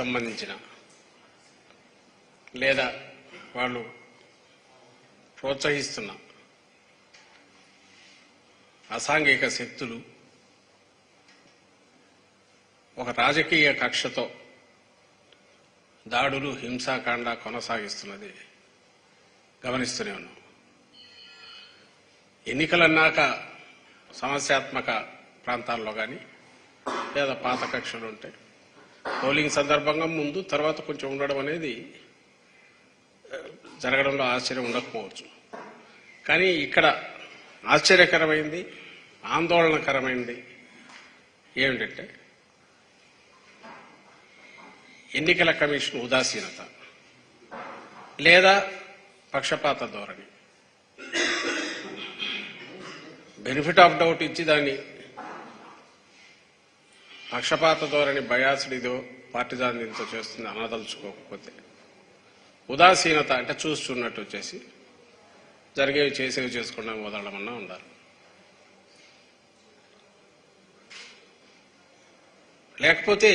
సంబంధించిన లేదా వాళ్ళు ప్రోత్సహిస్తున్న అసాంఘిక శక్తులు ఒక రాజకీయ కక్షతో దాడులు హింసాకాండ కొనసాగిస్తున్నది గమనిస్తూనే ఉన్నాం. ఎన్నికలన్నాక సమస్యాత్మక ప్రాంతాల్లో కానీ లేదా పాత కక్షలు ఉంటాయి. పోలింగ్ సందర్భంగా ముందు తర్వాత కొంచెం ఉండడం అనేది జరగడంలో ఆశ్చర్యం ఉండకపోవచ్చు. కానీ ఇక్కడ ఆశ్చర్యకరమైంది, ఆందోళనకరమైంది ఏమిటంటే ఎన్నికల కమిషన్ ఉదాసీనత లేదా పక్షపాత ధోరణి. బెనిఫిట్ ఆఫ్ డౌట్ ఇచ్చి దాన్ని పక్షపాత ధోరణి బయాస్డిదో పార్టిజాన్తో చేస్తుంది అనదలుచుకోకపోతే, ఉదాసీనత అంటే చూస్తున్నట్టు వచ్చేసి జరిగేవి చేసేవి చేసుకుండా వదలమన్నా ఉండాలి. లేకపోతే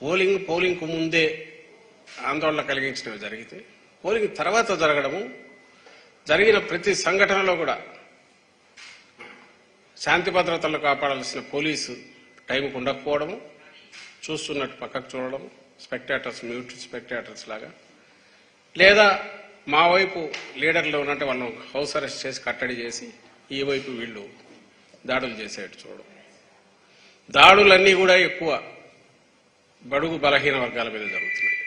పోలింగ్కు ముందే ఆందోళన కలిగించినవి జరిగితే పోలింగ్ తర్వాత జరగడము, జరిగిన ప్రతి సంఘటనలో కూడా శాంతి భద్రతలు కాపాడాల్సిన పోలీసు టైంకు ఉండకపోవడము, చూస్తున్నట్టు పక్కకు చూడడం, స్పెక్టేటర్స్ మ్యూట్ స్పెక్టేటర్స్ లాగా, లేదా మా వైపు లీడర్లు ఉన్నట్టు వాళ్ళను హౌస్ అరెస్ట్ చేసి కట్టడి చేసి ఈ వైపు వీళ్ళు దాడులు చేసేట్టు చూడడం. దాడులన్నీ కూడా ఎక్కువ బడుగు బలహీన వర్గాల మీద జరుగుతున్నాయి.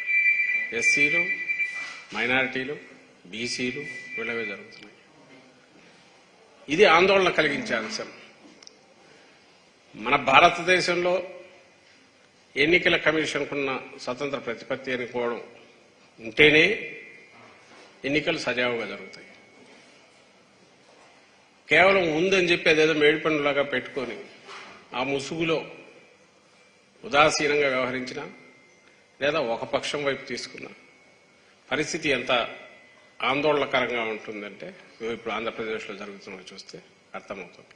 ఎస్సీలు, మైనారిటీలు, బీసీలు వీళ్ళవే జరుగుతున్నాయి. ఇది ఆందోళన కలిగించే అంశం. మన భారతదేశంలో ఎన్నికల కమిషన్కున్న స్వతంత్ర ప్రతిపత్తి అనుకోవడం ఉంటేనే ఎన్నికలు సజావుగా జరుగుతాయి. కేవలం ఉందని చెప్పి అదేదో మేడిపండులాగా పెట్టుకొని ఆ ముసుగులో ఉదాసీనంగా వ్యవహరించిన లేదా ఒక పక్షం వైపు తీసుకున్న పరిస్థితి ఎంత ఆందోళనకరంగా ఉంటుందంటే ఇప్పుడు ఆంధ్రప్రదేశ్లో జరుగుతున్నది చూస్తే అర్థమవుతుంది.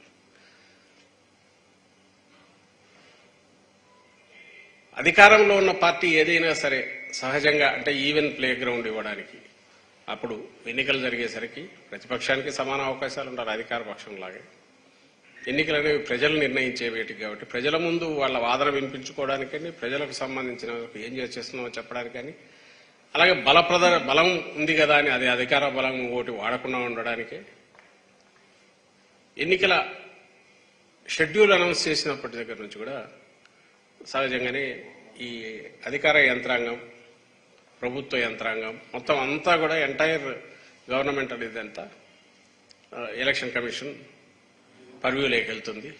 అధికారంలో ఉన్న పార్టీ ఏదైనా సరే సహజంగా అంటే ఈవెన్ ప్లే గ్రౌండ్ ఇవ్వడానికి అప్పుడు ఎన్నికలు జరిగేసరికి ప్రతిపక్షానికి సమాన అవకాశాలు ఉండాలి. అధికార పక్షం లాగే ఎన్నికలు అనేవి ప్రజలు నిర్ణయించేవేటి కాబట్టి ప్రజల ముందు వాళ్ళ వాదన వినిపించుకోవడానికని, ప్రజలకు సంబంధించిన ఏం చేస్తున్నామో చెప్పడానికని, అలాగే బలం ఉంది కదా అని అది అధికార బలం ఒకటి వాడకుండా ఉండడానికే ఎన్నికల షెడ్యూల్ అనౌన్స్ చేసినప్పటి దగ్గర నుంచి కూడా సహజంగానే ఈ అధికార యంత్రాంగం, ప్రభుత్వ యంత్రాంగం మొత్తం అంతా కూడా ఎంటైర్ గవర్నమెంటల్ ఇదంతా ఎలక్షన్ కమిషన్ పర్వ్యూలోకి వెళ్తుంది.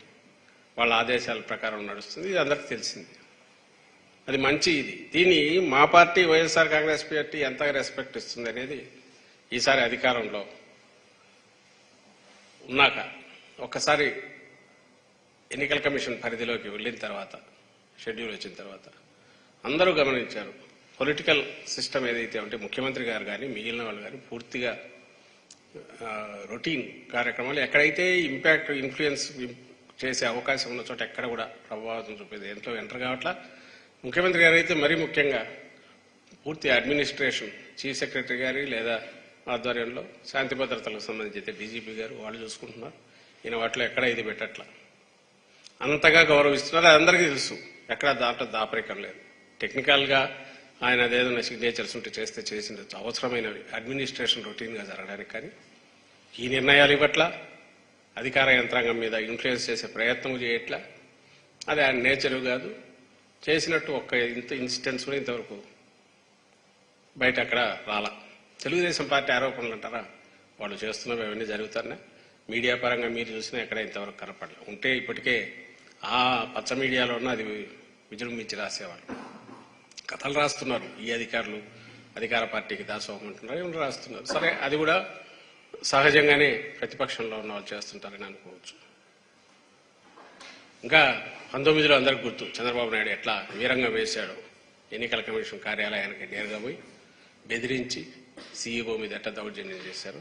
వాళ్ళ ఆదేశాల ప్రకారం నడుస్తుంది. ఇది అందరికీ తెలిసింది. అది మంచి ఇది. దీన్ని మా పార్టీ వైఎస్ఆర్ కాంగ్రెస్ పార్టీ ఎంతగా రెస్పెక్ట్ ఇస్తుంది అనేది ఈసారి అధికారంలో ఉన్నాక ఒక్కసారి ఎన్నికల కమిషన్ పరిధిలోకి వెళ్ళిన తర్వాత, షెడ్యూల్ వచ్చిన తర్వాత అందరూ గమనించారు. పొలిటికల్ సిస్టమ్ ఏదైతే ఉంటే ముఖ్యమంత్రి గారు కానీ మిగిలిన వాళ్ళు కానీ పూర్తిగా రొటీన్ కార్యక్రమాలు ఎక్కడైతే ఇంపాక్ట్ ఇన్ఫ్లుయెన్స్ చేసే అవకాశం ఉన్న చోట ఎక్కడ కూడా ప్రభావితం చూపేది ఎంతో ఎంటర్ కావట్లా. ముఖ్యమంత్రి గారు అయితే మరీ ముఖ్యంగా పూర్తి అడ్మినిస్ట్రేషన్ చీఫ్ సెక్రటరీ గారి లేదా ఆధ్వర్యంలో శాంతి భద్రతలకు సంబంధించి అయితే డీజీపీ గారు వాళ్ళు చూసుకుంటున్నారు. ఈయన వాటిలో ఎక్కడ ఇది పెట్టట్లా. అంతగా గౌరవిస్తున్నారు. అది అందరికీ తెలుసు. ఎక్కడ దాంట్లో దాపరికం లేదు. టెక్నికల్గా ఆయన అదేదైనా సిగ్నేచర్స్ ఉంటే చేస్తే చేసిన అవసరమైనవి అడ్మినిస్ట్రేషన్ రొటీన్గా జరగడానికి, కానీ ఈ నిర్ణయాలు ఇవ్వట్లా, అధికార యంత్రాంగం మీద ఇన్ఫ్లుయెన్స్ చేసే ప్రయత్నం చేయట్లా. అది ఆయన నేచరు కాదు. చేసినట్టు ఒక్క ఇన్సిడెంట్స్ కూడా ఇంతవరకు బయట అక్కడ రాలా. తెలుగుదేశం పార్టీ ఆరోపణలు అంటారా, వాళ్ళు చేస్తున్నవి అవన్నీ జరుగుతారనే మీడియా పరంగా మీరు చూసినా ఎక్కడ ఇంతవరకు కనపడలే. ఉంటే ఇప్పటికే ఆ పచ్చ మీడియాలో ఉన్న అది విజృంభించి రాసేవాళ్ళు. కథలు రాస్తున్నారు ఈ అధికారులు, అధికార పార్టీకి దాసోహం అంటున్నారు, ఏమైనా రాస్తున్నారు. సరే, అది కూడా సహజంగానే ప్రతిపక్షంలో ఉన్న వాళ్ళు చేస్తుంటారని అనుకోవచ్చు. ఇంకా 19లో అందరికి గుర్తు చంద్రబాబు నాయుడు ఎట్లా వీరంగా వేశాడు. ఎన్నికల కమిషన్ కార్యాలయానికి నేరుగా పోయి బెదిరించి సీఈఓ మీద ఎట్లా దౌర్జన్యం చేశారు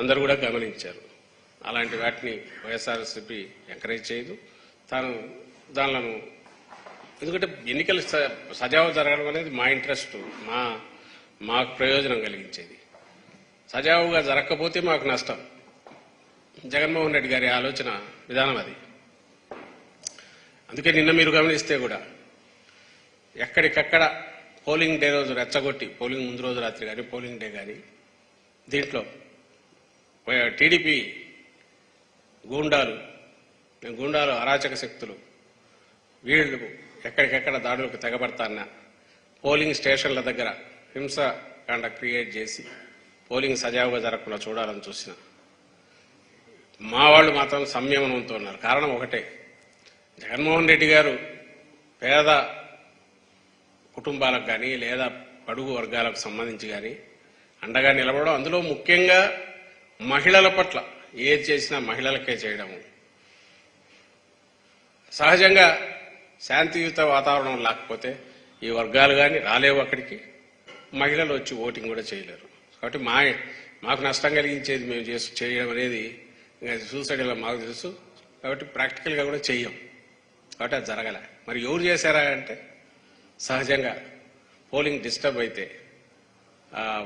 అందరూ కూడా గమనించారు. అలాంటి వాటిని వైఎస్ఆర్సీపీ ఎంకరేజ్ చేయదు. తాను దానిలను ఎందుకంటే ఎన్నికలు సజావుగా జరగడం అనేది మా ఇంట్రెస్ట్, మాకు ప్రయోజనం కలిగించేది. సజావుగా జరగకపోతే మాకు నష్టం. జగన్మోహన్ రెడ్డి గారి ఆలోచన విధానం అది. అందుకే నిన్న మీరు గమనిస్తే కూడా ఎక్కడికక్కడ పోలింగ్ డే రోజు రెచ్చగొట్టి, పోలింగ్ ముందు రోజు రాత్రి కానీ పోలింగ్ డే కానీ, దీంట్లో టీడీపీ గూండాలు అరాచక శక్తులు వీళ్ళు ఎక్కడికెక్కడ దాడులకు తెగబడతాన్న పోలింగ్ స్టేషన్ల దగ్గర హింసకాండ క్రియేట్ చేసి పోలింగ్ సజావుగా జరగకుండా చూడాలని చూసిన మా వాళ్ళు మాత్రం సంయమనంతో ఉన్నారు. కారణం ఒకటే, జగన్మోహన్ రెడ్డి గారు పేద కుటుంబాలకు కానీ లేదా బడుగు వర్గాలకు సంబంధించి కానీ అండగా నిలబడడం, అందులో ముఖ్యంగా మహిళల పట్ల ఏది చేసినా మహిళలకే చేయడము. సహజంగా శాంతియుత వాతావరణం లేకపోతే ఈ వర్గాలు కానీ రాలేవు అక్కడికి, మహిళలు వచ్చి ఓటింగ్ కూడా చేయలేరు. కాబట్టి మాకు నష్టం కలిగించేది మేము చేయడం అనేది సూసైడ్ ఇలా మాకు తెలుసు. కాబట్టి ప్రాక్టికల్గా కూడా చెయ్యం. కాబట్టి అది జరగలే. మరి ఎవరు చేశారా అంటే సహజంగా పోలింగ్ డిస్టర్బ్ అయితే,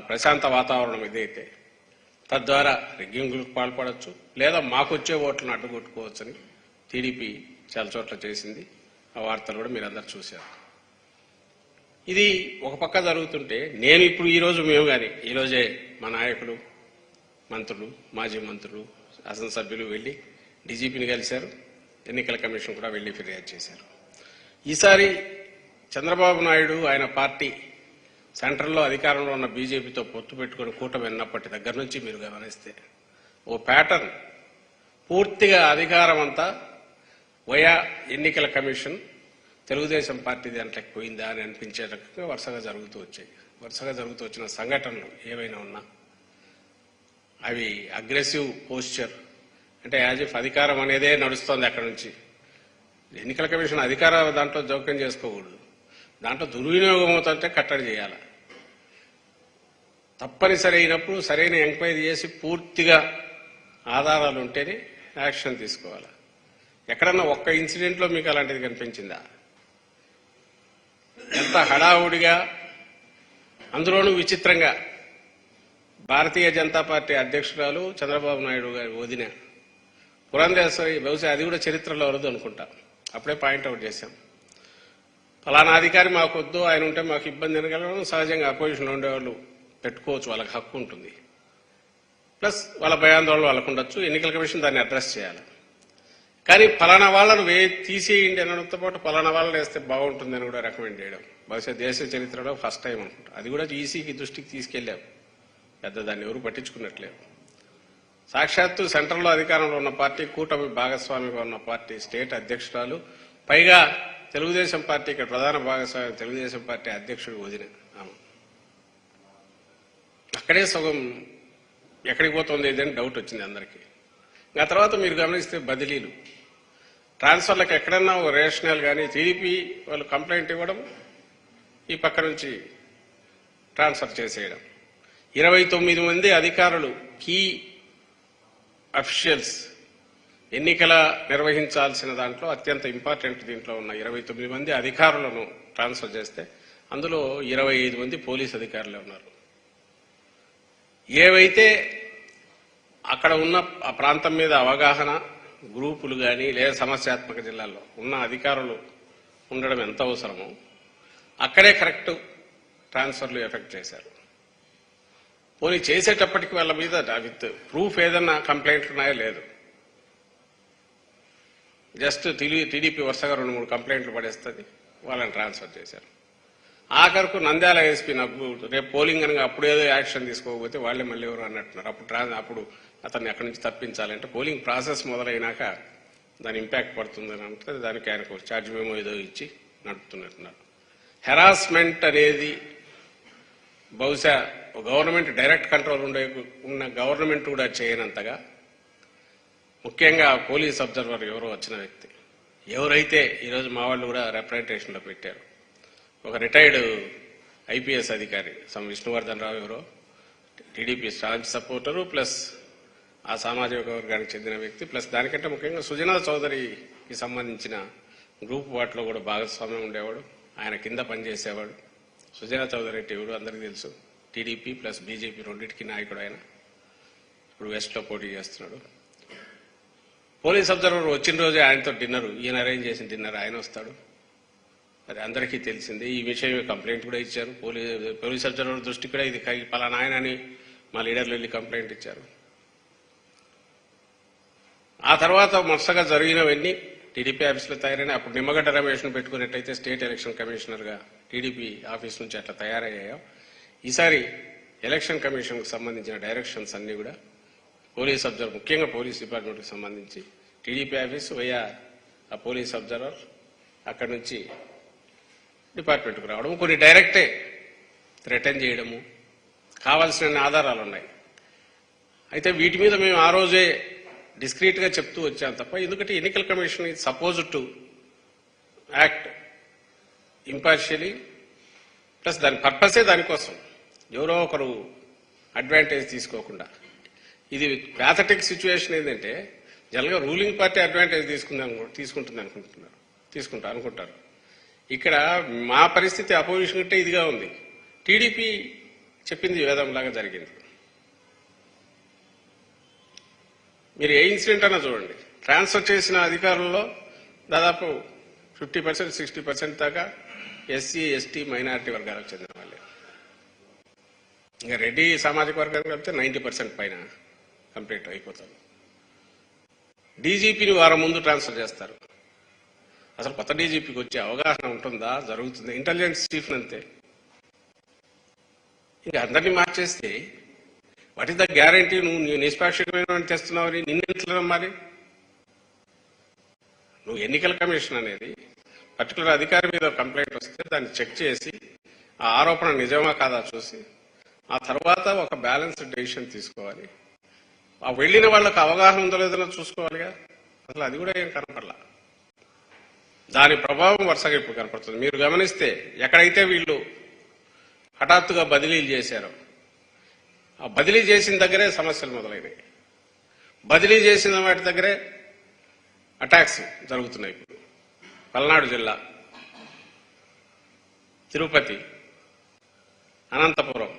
ప్రశాంత వాతావరణం ఇదైతే తద్వారా రిగ్గింగులకు పాల్పడవచ్చు, లేదా మాకొచ్చే ఓట్లను అడ్డుకొట్టుకోవచ్చని టీడీపీ చాలా చోట్ల చేసింది. ఆ వార్తలు కూడా మీరందరూ చూశారు. ఇది ఒక పక్క జరుగుతుంటే నేను ఇప్పుడు ఈరోజు మేము కానీ ఈరోజే మా నాయకులు, మంత్రులు, మాజీ మంత్రులు, శాసనసభ్యులు వెళ్ళి డీజీపీని కలిశారు. ఎన్నికల కమిషన్ కూడా వెళ్ళి ఫిర్యాదు చేశారు. ఈసారి చంద్రబాబు నాయుడు ఆయన పార్టీ సెంట్రల్లో అధికారంలో ఉన్న బీజేపీతో పొత్తు పెట్టుకుని కూటమి విన్నప్పటి దగ్గర నుంచి మీరు గమనిస్తే ఓ ప్యాటర్న్, పూర్తిగా అధికారం అంతా వయా ఎన్నికల కమిషన్ తెలుగుదేశం పార్టీ దాంట్లోకి పోయిందా అని అనిపించే రకంగా వరుసగా జరుగుతూ వచ్చిన సంఘటనలు ఏవైనా ఉన్నా అవి అగ్రెసివ్ పోస్చర్, అంటే యాజ్ ఇఫ్ అధికారం అనేదే నడుస్తోంది అక్కడ నుంచి. ఎన్నికల కమిషన్ అధికార దాంట్లో జోక్యం చేసుకోకూడదు. దాంట్లో దుర్వినియోగం అవుతుంటే కట్టడి చేయాలి. తప్పనిసరి అయినప్పుడు సరైన ఎంక్వైరీ చేసి పూర్తిగా ఆధారాలు ఉంటేనే యాక్షన్ తీసుకోవాలి. ఎక్కడన్నా ఒక్క ఇన్సిడెంట్లో మీకు అలాంటిది కనిపించిందా? ఎంత హడావుడిగా, అందులోనూ విచిత్రంగా భారతీయ జనతా పార్టీ అధ్యక్షురాలు చంద్రబాబు నాయుడు గారి వదిన పురంధేశ్వరి, బహుశా అది కూడా చరిత్రలో వరదు అనుకుంటా, అప్పుడే పాయింట్అవుట్ చేశాం. ఫలానా అధికారి మాకు వద్దు, ఆయన ఉంటే మాకు ఇబ్బంది అనగలడం సహజంగా అపోజిషన్లో ఉండేవాళ్ళు పెట్టుకోవచ్చు, వాళ్ళకి హక్కు ఉంటుంది. ప్లస్ వాళ్ళ భయాందోళనలు వాళ్ళకు ఉండొచ్చు. ఎన్నికల కమిషన్ దాన్ని అడ్రస్ చేయాలి. కానీ ఫలానా వాళ్ళను తీసేయండి అనడంతో పాటు ఫలానా వాళ్ళని వేస్తే బాగుంటుందని కూడా రికమెండ్ చేయడం బహుశా దేశ చరిత్రలో ఫస్ట్ టైం అనుకుంటా. అది కూడా ఈసీకి దృష్టికి తీసుకెళ్లాం. పెద్ద దాన్ని ఎవరు పట్టించుకున్నట్లేదు. సాక్షాత్తు సెంట్రల్లో అధికారంలో ఉన్న పార్టీ, కూటమి భాగస్వామిగా ఉన్న పార్టీ స్టేట్ అధ్యక్షురాలు, పైగా తెలుగుదేశం పార్టీ ఇక్కడ ప్రధాన భాగస్వామి తెలుగుదేశం పార్టీ అధ్యక్షుడు వదిన ఆమె. అక్కడే సగం ఎక్కడికి పోతుంది ఏదని డౌట్ వచ్చింది అందరికీ. ఆ తర్వాత మీరు గమనిస్తే బదిలీలు, ట్రాన్స్ఫర్లకు ఎక్కడన్నా ఓ రేషనల్ కానీ టీడీపీ వాళ్ళు కంప్లైంట్ ఇవ్వడం, ఈ పక్క నుంచి ట్రాన్స్ఫర్ చేసేయడం. 29 మంది అధికారులు, కీ అఫీషియల్స్, ఎన్నికల నిర్వహించాల్సిన దాంట్లో అత్యంత ఇంపార్టెంట్ దీంట్లో ఉన్న 29 మంది అధికారులను ట్రాన్స్ఫర్ చేస్తే అందులో 25 మంది పోలీస్ అధికారులే ఉన్నారు. ఏవైతే అక్కడ ఉన్న ఆ ప్రాంతం మీద అవగాహన గ్రూపులు కానీ లేదా సమస్యాత్మక జిల్లాల్లో ఉన్న అధికారులు ఉండడం ఎంత అవసరమో అక్కడే కరెక్ట్ ట్రాన్స్ఫర్లు ఎఫెక్ట్ చేశారు. పోనీ చేసేటప్పటికి వాళ్ళ మీద విత్ ప్రూఫ్ ఏదన్నా కంప్లైంట్లు ఉన్నాయో లేదు, జస్ట్ టీడీపీ వరుసగా 2-3 కంప్లైంట్లు పడేస్తుంది, వాళ్ళని ట్రాన్స్ఫర్ చేశారు. ఆఖరుకు నంద్యాల ఎస్పీ నాకు రేపు పోలింగ్ అనగా అప్పుడేదో యాక్షన్ తీసుకోకపోతే వాళ్ళే మళ్ళీ ఎవరు అన్నట్టున్నారు. అప్పుడు అతన్ని అక్కడి నుంచి తప్పించాలంటే పోలింగ్ ప్రాసెస్ మొదలైనాక దాని ఇంపాక్ట్ పడుతుందని అంటే దానికి ఆయనకు ఛార్జ్ మేమో ఏదో ఇచ్చి నడుపుతున్నట్టున్నారు. హెరాస్మెంట్ అనేది బహుశా గవర్నమెంట్ డైరెక్ట్ కంట్రోల్ ఉన్న గవర్నమెంట్ కూడా చేయనంతగా, ముఖ్యంగా పోలీస్ అబ్జర్వర్ ఎవరో వచ్చిన వ్యక్తి, ఎవరైతే ఈరోజు మా వాళ్ళు కూడా రిప్రజెంటేషన్లో పెట్టారు, ఒక రిటైర్డ్ ఐపీఎస్ అధికారి విష్ణువర్ధన్ రావు ఎవరో, టీడీపీ స్టాంచ్ సపోర్టరు, ప్లస్ ఆ సామాజిక వర్గానికి చెందిన వ్యక్తి, ప్లస్ దానికంటే ముఖ్యంగా సుజనా చౌదరికి సంబంధించిన గ్రూప్ వాటిలో కూడా భాగస్వామ్యం ఉండేవాడు. ఆయన కింద పనిచేసేవాడు. సుజనా చౌదరి ఎవరు అందరికీ తెలుసు. టీడీపీ ప్లస్ బీజేపీ రెండింటికి నాయకుడు ఆయన. ఇప్పుడు వెస్ట్లో పోటీ చేస్తున్నాడు. పోలీస్ అబ్జర్వర్ వచ్చిన రోజే ఆయనతో డిన్నరు, ఈయన అరేంజ్ చేసిన డిన్నర్ ఆయన వస్తాడు. అది అందరికీ తెలిసింది. ఈ విషయం కంప్లైంట్ కూడా ఇచ్చారు. పోలీస్ అబ్జర్వర్ దృష్టి కూడా ఇది పలానా ఆయన అని మా లీడర్లు వెళ్ళి కంప్లైంట్ ఇచ్చారు. ఆ తర్వాత మొత్తగా జరిగినవన్నీ టీడీపీ ఆఫీసులో తయారైన అప్పుడు నిమ్మగడ్డ రమేష్ను పెట్టుకున్నట్టయితే స్టేట్ ఎలక్షన్ కమిషనర్గా టీడీపీ ఆఫీస్ నుంచి అట్లా తయారయ్యాయో, ఈసారి ఎలక్షన్ కమిషన్కు సంబంధించిన డైరెక్షన్స్ అన్నీ కూడా పోలీస్ అబ్జర్వర్, ముఖ్యంగా పోలీస్ డిపార్ట్మెంట్కి సంబంధించి టీడీపీ ఆఫీసు వయా ఆ పోలీస్ అబ్జర్వర్ అక్కడి నుంచి డిపార్ట్మెంట్కు రావడం, కొన్ని డైరెక్టే థ్రెటన్ చేయడము, కావాల్సిన ఆధారాలు ఉన్నాయి. అయితే వీటి మీద మేము ఆ రోజే డిస్క్రీట్గా చెప్తూ వచ్చాం తప్ప, ఎందుకంటే ఎన్నికల commission is suppose to act impartially, plus దాని పర్పసే దానికోసం, ఎవరో ఒకరు అడ్వాంటేజ్ తీసుకోకుండా. ఇది ప్యాథటిక్ సిచ్యువేషన్ ఏంటంటే జనరల్గా రూలింగ్ పార్టీ అడ్వాంటేజ్ తీసుకుంటుంది అనుకుంటారు. ఇక్కడ మా పరిస్థితి అపోజిషన్ అంటే ఇదిగా ఉంది. టీడీపీ చెప్పింది వేదంలాగా జరిగింది. మీరు ఏ ఇన్సిడెంట్ అన్నా చూడండి, ట్రాన్స్ఫర్ చేసిన అధికారుల్లో దాదాపు 50%, 60% దాకా ఎస్సీ, ఎస్టీ, మైనారిటీ వర్గాలకు చెందిన వాళ్ళే. ఇంకా రెడ్డి సామాజిక వర్గానికి వెళ్తే 90% పైన కంప్లీట్ అయిపోతుంది. డీజీపీని వారం ముందు ట్రాన్స్ఫర్ చేస్తారు. అసలు కొత్త డీజీపీకి వచ్చే అవగాహన ఉంటుందా? జరుగుతుంది. ఇంటెలిజెన్స్ చీఫ్ అంతే. ఇంకా అందరినీ మార్చేస్తే వాట్ ఈస్ ద గ్యారంటీ? నువ్వు నిష్పాక్షికమైన తెస్తున్నావు, నిన్నెట్లా నమ్మాలి? నువ్వు ఎన్నికల కమిషన్ అనేది పర్టికులర్ అధికారి మీద కంప్లైంట్ వస్తే దాన్ని చెక్ చేసి ఆ ఆరోపణ నిజమా కాదా చూసి ఆ తర్వాత ఒక బ్యాలెన్స్డ్ డెసిషన్ తీసుకోవాలి. ఆ వెళ్ళిన వాళ్ళకి అవగాహన ఉందో లేదో చూసుకోవాలిగా. అసలు అది కూడా ఏం కనపడలా. దాని ప్రభావం వరుసగా ఇప్పుడు కనపడుతుంది. మీరు గమనిస్తే ఎక్కడైతే వీళ్ళు హఠాత్తుగా బదిలీలు చేశారో ఆ బదిలీ చేసిన దగ్గరే సమస్యలు మొదలైనాయి. బదిలీ చేసిన వాటి దగ్గరే అటాక్స్ జరుగుతున్నాయి. ఇప్పుడు పల్నాడు జిల్లా, తిరుపతి, అనంతపురం,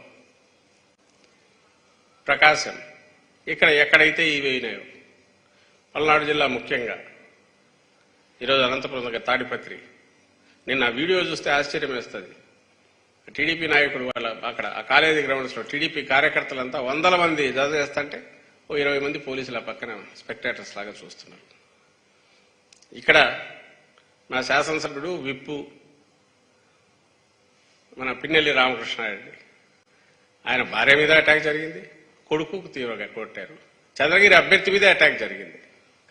ప్రకాశం, ఇక్కడ ఎక్కడైతే ఇవి అయినాయో, పల్నాడు జిల్లా ముఖ్యంగా, ఈరోజు అనంతపురం దగ్గర తాడిపత్రి. నిన్న వీడియో చూస్తే ఆశ్చర్యం వేస్తుంది. టీడీపీ నాయకుడు వాళ్ళ అక్కడ ఆ కాలేజీ గ్రౌండ్స్లో టీడీపీ కార్యకర్తలంతా 100 మంది చేస్తుంటే 20 మంది పోలీసుల పక్కన స్పెక్టేటర్స్ లాగా చూస్తున్నారు. ఇక్కడ మా శాసనసభ్యుడు విప్పు మన పిన్నెల్లి రామకృష్ణారెడ్డి, ఆయన భార్య మీద అటాక్ జరిగింది, కొడుకుకు తీవ్రంగా కొట్టారు. చంద్రగిరి అభ్యర్థి మీదే అటాక్ జరిగింది,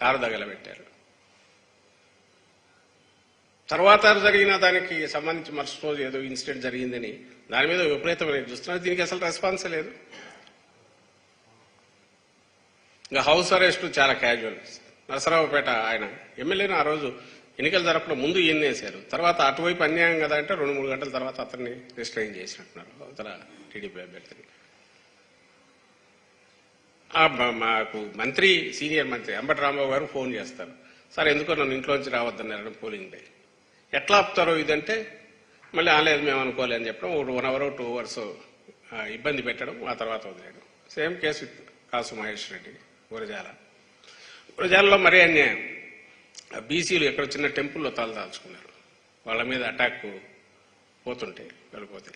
కారు తగలబెట్టారు. తర్వాత జరిగిన దానికి సంబంధించి మరుసటి రోజు ఏదో ఇన్సిడెంట్ జరిగిందని దాని మీద విపరీతమైన చూస్తున్నారు. దీనికి అసలు రెస్పాన్సే లేదు. ఇంకా హౌస్ అరెస్టు చాలా క్యాజువల్. నరసరావుపేట ఆయన ఎమ్మెల్యేను ఆ రోజు ఎన్నికలు జరపడం ముందు ఈయనేశారు. తర్వాత అటువైపు అన్యాయం కదా అంటే 2-3 గంటల తర్వాత అతన్ని రిస్ట్రైన్ చేసినట్టున్నారు అవతల టీడీపీ అభ్యర్థిని. మాకు మంత్రి, సీనియర్ మంత్రి అంబటి రాంబాబు గారు ఫోన్ చేస్తారు, సార్ ఎందుకో నన్ను ఇంట్లోంచి రావద్దన్నారు పోలింగ్ డే. ఎట్లా ఆపుతారో ఇదంటే మళ్ళీ ఆలేదు మేము అనుకోలే అని చెప్పడం, 1 hour 2 hours ఇబ్బంది పెట్టడం, ఆ తర్వాత వదిలేయడం. సేమ్ కేసు విత్ కాసు మహేష్ రెడ్డి గురజాలలో మరీ అన్యాయం. బీసీలు ఎక్కడ చిన్న టెంపుల్లో తలదాల్చుకున్నారు, వాళ్ళ మీద అటాక్ పోతుంటే వెళ్ళిపోతే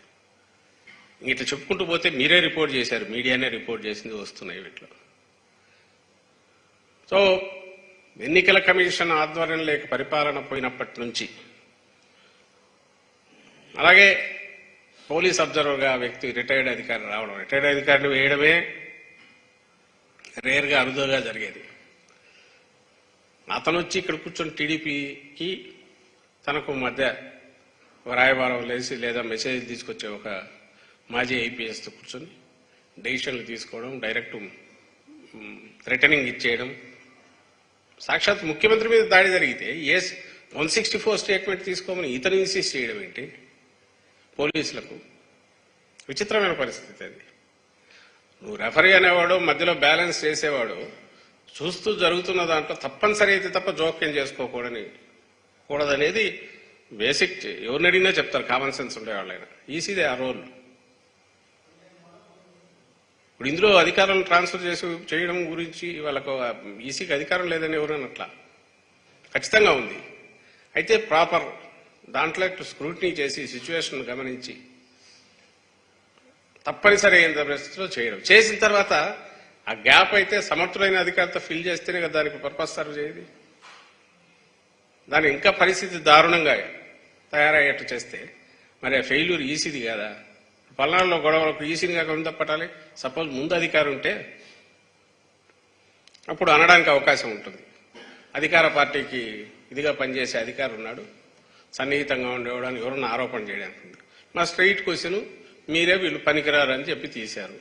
ఇట్లా చెప్పుకుంటూ పోతే మీరే రిపోర్ట్ చేశారు, మీడియానే రిపోర్ట్ చేసింది, వస్తున్నాయి వీటిలో. సో ఎన్నికల కమిషన్ ఆధ్వర్యం లేక పరిపాలన పోయినప్పటి నుంచి, అలాగే పోలీస్ అబ్జర్వర్గా వ్యక్తి రిటైర్డ్ అధికారి రావడం, రిటైర్డ్ అధికారిని వేయడమే రేర్గా అరుదుగా జరిగేది. అతను వచ్చి ఇక్కడ కూర్చొని టీడీపీకి తనకు మధ్య రాయబారం లేసి లేదా మెసేజ్ తీసుకొచ్చే ఒక మాజీ ఐపీఎస్తో కూర్చొని డెసిషన్లు తీసుకోవడం, డైరెక్ట్ థ్రెటనింగ్ ఇచ్చేయడం. సాక్షాత్ ముఖ్యమంత్రి మీద దాడి జరిగితే 164 స్టేట్మెంట్ తీసుకోమని ఇతను ఇన్సిస్ట్ చేయడం ఏంటి పోలీసులకు? విచిత్రమైన పరిస్థితి అది. నువ్వు రెఫరీ అనేవాడు, మధ్యలో బ్యాలెన్స్ చేసేవాడు, చూస్తూ జరుగుతున్న దాంట్లో తప్పనిసరి అయితే తప్ప జోక్యం చేసుకోకూడని కూడదనేది బేసిక్. ఎవరిని అడిగినా చెప్తారు, కామన్ సెన్స్ ఉండేవాళ్ళైనా. ఈసీదే ఆ రోల్. ఇప్పుడు ఇందులో అధికారాలను ట్రాన్స్ఫర్ చేయడం గురించి వాళ్ళకు ఈసీకి అధికారం లేదని ఎవరన్నట్లా, ఖచ్చితంగా ఉంది. అయితే ప్రాపర్ దాంట్లో స్క్రూటినీ చేసి సిచ్యువేషన్ గమనించి తప్పనిసరి అయిన పరిస్థితిలో చేయడం, చేసిన తర్వాత ఆ గ్యాప్ అయితే సమర్థులైన అధికారితో ఫిల్ చేస్తేనే కదా దానికి పర్పస్ సర్వ్ చేయదు. దాని ఇంకా పరిస్థితి దారుణంగా తయారయ్యేట్టు చేస్తే మరి ఆ ఫెయిల్యూర్ ఈసీది కదా. పల్నాడులో గొడవలకు ఈసీని కాక ముందు పట్టాలి. సపోజ్ ముందు అధికారం ఉంటే అప్పుడు అనడానికి అవకాశం ఉంటుంది. అధికార పార్టీకి ఇదిగా పనిచేసే అధికారం ఉన్నాడు, సన్నిహితంగా ఉండేవాడు అని ఎవరన్నా ఆరోపణ చేయడానికి. మా స్ట్రైట్ క్వశ్చన్, మీరే వీళ్ళు పనికిరారు అని చెప్పి తీశారు.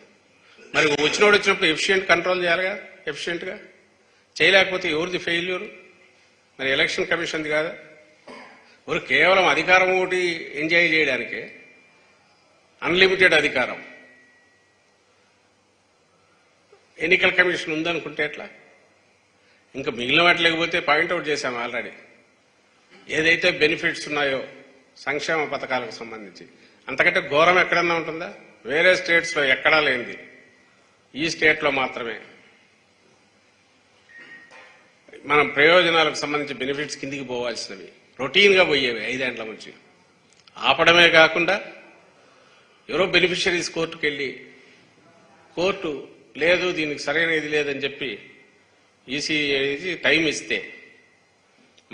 మరి వచ్చినోడు వచ్చినప్పుడు ఎఫిషియెంట్ కంట్రోల్ చేయాలిగా, ఎఫిషియెంట్గా చేయలేకపోతే ఎవరిది ఫెయిల్యూర్? మరి ఎలక్షన్ కమిషన్ది కాదా? ఎవరు కేవలం అధికారం ఒకటి ఎంజాయ్ చేయడానికే అన్లిమిటెడ్ అధికారం. ఎన్నికల కమిషన్ ఉందనుకుంటే ఎట్లా? ఇంకా మిగిలిన వాటి లేకపోతే పాయింట్అవుట్ చేశాం ఆల్రెడీ. ఏదైతే బెనిఫిట్స్ ఉన్నాయో సంక్షేమ పథకాలకు సంబంధించి అంతకంటే ఘోరం ఎక్కడన్నా ఉంటుందా? వేరే స్టేట్స్లో ఎక్కడా లేనిది ఈ స్టేట్లో మాత్రమే మనం ప్రయోజనాలకు సంబంధించి బెనిఫిట్స్ కిందికి పోవాల్సినవి రొటీన్గా పోయేవి 5 ఏళ్ల నుంచి. ఆపడమే కాకుండా ఎవరో బెనిఫిషరీస్ కోర్టుకు వెళ్ళి కోర్టు లేదు దీనికి సరైన ఇది లేదని చెప్పి ఈసీ టైం ఇస్తే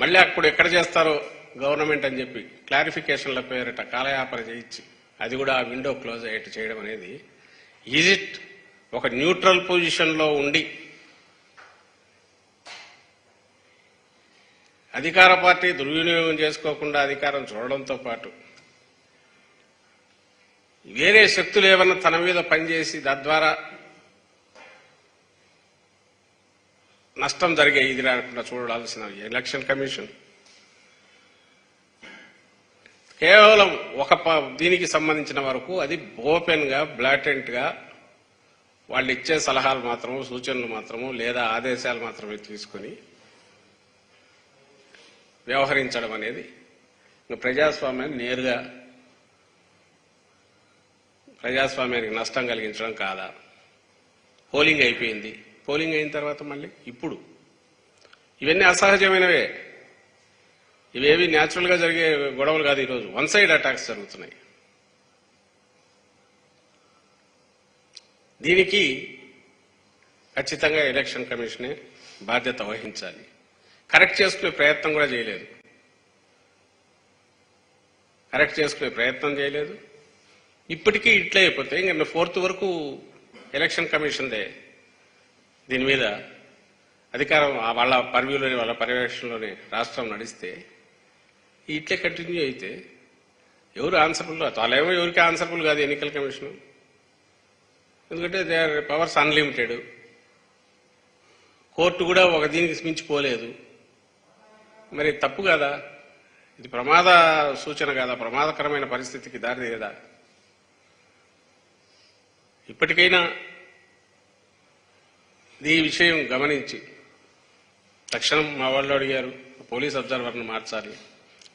మళ్ళీ అప్పుడు ఎక్కడ చేస్తారో గవర్నమెంట్ అని చెప్పి క్లారిఫికేషన్ల పేరిట కాలయాపన చేయించి అది కూడా ఆ విండో క్లోజ్ అయ్యేట్టు చేయడం అనేది ఈజ్ ఇట్? ఒక న్యూట్రల్ పొజిషన్లో ఉండి అధికార పార్టీ దుర్వినియోగం చేసుకోకుండా అధికారం చూడడంతో పాటు వేరే శక్తులు ఏమన్నా తన మీద పనిచేసి తద్వారా నష్టం జరిగే ఇది రాకుండా చూడాల్సిన ఎలక్షన్ కమిషన్ కేవలం ఒక దీనికి సంబంధించిన వరకు అది ఓపెన్ గా బ్లాటెంట్ గా వాళ్ళు ఇచ్చే సలహాలు మాత్రము, సూచనలు మాత్రము లేదా ఆదేశాలు మాత్రమే తీసుకుని వ్యవహరించడం అనేది ప్రజాస్వామ్యాన్ని నేరుగా ప్రజాస్వామ్యానికి నష్టం కలిగించడం కాదా? పోలింగ్ అయిపోయింది, పోలింగ్ అయిన తర్వాత మళ్ళీ ఇప్పుడు ఇవన్నీ అసహజమైనవే. ఇవేవి న్యాచురల్ గా జరిగే గొడవలు కాదు. ఈరోజు వన్ సైడ్ అటాక్స్ జరుగుతున్నాయి. దీనికి ఖచ్చితంగా ఎలక్షన్ కమిషనే బాధ్యత వహించాలి. కరెక్ట్ చేసుకునే ప్రయత్నం కూడా చేయలేదు. కరెక్ట్ చేసుకునే ప్రయత్నం చేయలేదు. ఇప్పటికీ ఇట్లే అయిపోతే ఇంకా 4th వరకు ఎలక్షన్ కమిషన్దే దీని మీద అధికారం వాళ్ళ పర్వ్యూలోనే వాళ్ళ పర్యవేక్షణలోనే రాష్ట్రం నడిస్తే ఇట్లే కంటిన్యూ అయితే ఎవరు ఆన్సరబుల్? వాళ్ళేమో ఎవరికి ఆన్సరబుల్ కాదు ఎన్నికల కమిషన్. ఎందుకంటే they are powers unlimited. Court కూడా ఒక దీనికి మించిపోలేదు. మరి తప్పు కదా ఇది? ప్రమాద సూచన కదా? ప్రమాదకరమైన పరిస్థితికి దారి కదా? ఇప్పటికైనా ఈ విషయం గమనించి తక్షణం మా వాళ్ళు అడిగారు పోలీస్ అబ్జర్వర్ను మార్చాలి.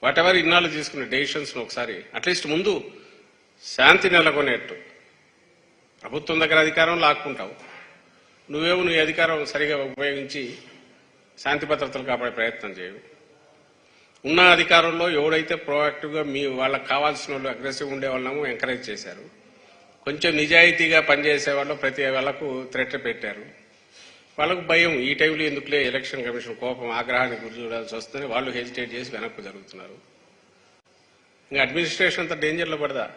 వాటెవర్ ఇన్నాళ్ళు తీసుకున్న డెసిషన్స్ ఒకసారి అట్లీస్ట్ ముందు శాంతి నెలకొనేట్టు. ప్రభుత్వం దగ్గర అధికారం లాక్కుంటావు, నువ్వేమో నీ అధికారం సరిగా ఉపయోగించి శాంతి భద్రతలు కాపాడే ప్రయత్నం చేయవు. ఉన్న అధికారంలో ఎవడైతే ప్రోయాక్టివ్గా వాళ్ళకి కావాల్సిన వాళ్ళు అగ్రెసివ్ ఉండే వాళ్ళము ఎంకరేజ్ చేశారు. కొంచెం నిజాయితీగా పనిచేసే వాళ్ళు ప్రతి వాళ్ళకు థ్రెట్ పెట్టారు. వాళ్ళకు భయం, ఈ టైంలో ఎందుకులే ఎలక్షన్ కమిషన్ కోపం ఆగ్రహానికి గురి చూడాల్సి వస్తుంది, వాళ్ళు హెజిటేట్ చేసి వెనక్కు జరుగుతున్నారు. ఇంకా అడ్మినిస్ట్రేషన్ అంతా డేంజర్లో పడదా?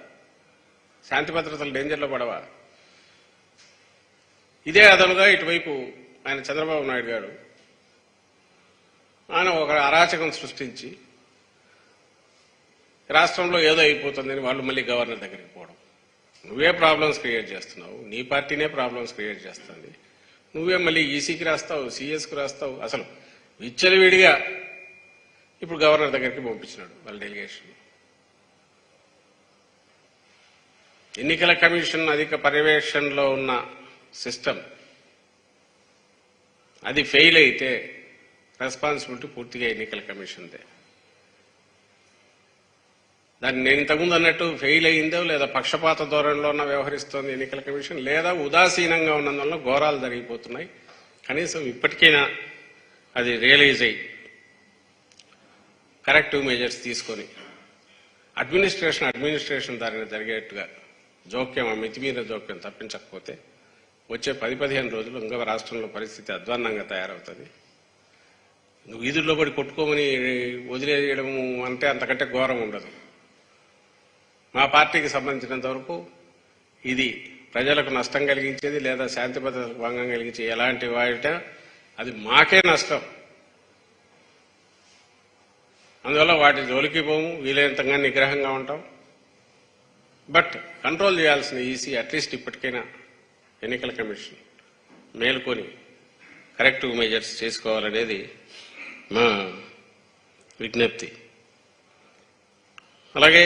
శాంతి భద్రతలు డేంజర్లో పడవా? ఇదే అదనుగా ఇటువైపు ఆయన చంద్రబాబు నాయుడు గారు ఆయన ఒక అరాచకం సృష్టించి రాష్ట్రంలో ఏదో అయిపోతుందని వాళ్ళు మళ్ళీ గవర్నర్ దగ్గరికి పోవడం. నువ్వే ప్రాబ్లమ్స్ క్రియేట్ చేస్తున్నావు, నీ పార్టీనే ప్రాబ్లమ్స్ క్రియేట్ చేస్తుంది. నువ్వే మళ్ళీ ఈసీకి రాస్తావు, సిఎస్కి రాస్తావు. అసలు విచ్చలవిడిగా ఇప్పుడు గవర్నర్ దగ్గరికి పంపించినాడు వాళ్ళ డెలిగేషన్. ఎన్నికల కమిషన్ అధిక పర్యవేక్షణలో ఉన్న సిస్టమ్ అది ఫెయిల్ అయితే రెస్పాన్సిబిలిటీ పూర్తిగా ఎన్నికల కమిషన్దే. దాన్ని నేను ఇంతకుముందు అన్నట్టు ఫెయిల్ అయ్యిందో లేదా పక్షపాత ధోరణిలో ఉన్న వ్యవహరిస్తోంది ఎన్నికల కమిషన్, లేదా ఉదాసీనంగా ఉన్నందువల్ల ఘోరాలు జరిగిపోతున్నాయి. కనీసం ఇప్పటికైనా అది రియలైజ్ అయ్యి కరెక్టివ్ మెజర్స్ తీసుకొని అడ్మినిస్ట్రేషన్ దారిని జరిగేట్టుగా జోక్యం, మితిమీర జోక్యం తప్పించకపోతే వచ్చే 10-15 రోజులు ఇంకా రాష్ట్రంలో పరిస్థితి అధ్వాన్నంగా తయారవుతుంది. వీధుల్లో పడి కొట్టుకోమని వదిలేయడం అంటే అంతకంటే ఘోరం ఉండదు. మా పార్టీకి సంబంధించినంత వరకు ఇది ప్రజలకు నష్టం కలిగించేది లేదా శాంతి భద్రతలకు భంగం కలిగించే ఎలాంటి వాట అది మాకే నష్టం. అందువల్ల వాటి జోలికి పోము, వీలైనంతగా నిగ్రహంగా ఉంటాం. బట్ కంట్రోల్ చేయాల్సిన ఈసీ అట్లీస్ట్ ఇప్పటికైనా ఎన్నికల కమిషన్ మేల్కొని కరెక్టివ్ మెజర్స్ చేసుకోవాలనేది మా విజ్ఞప్తి. అలాగే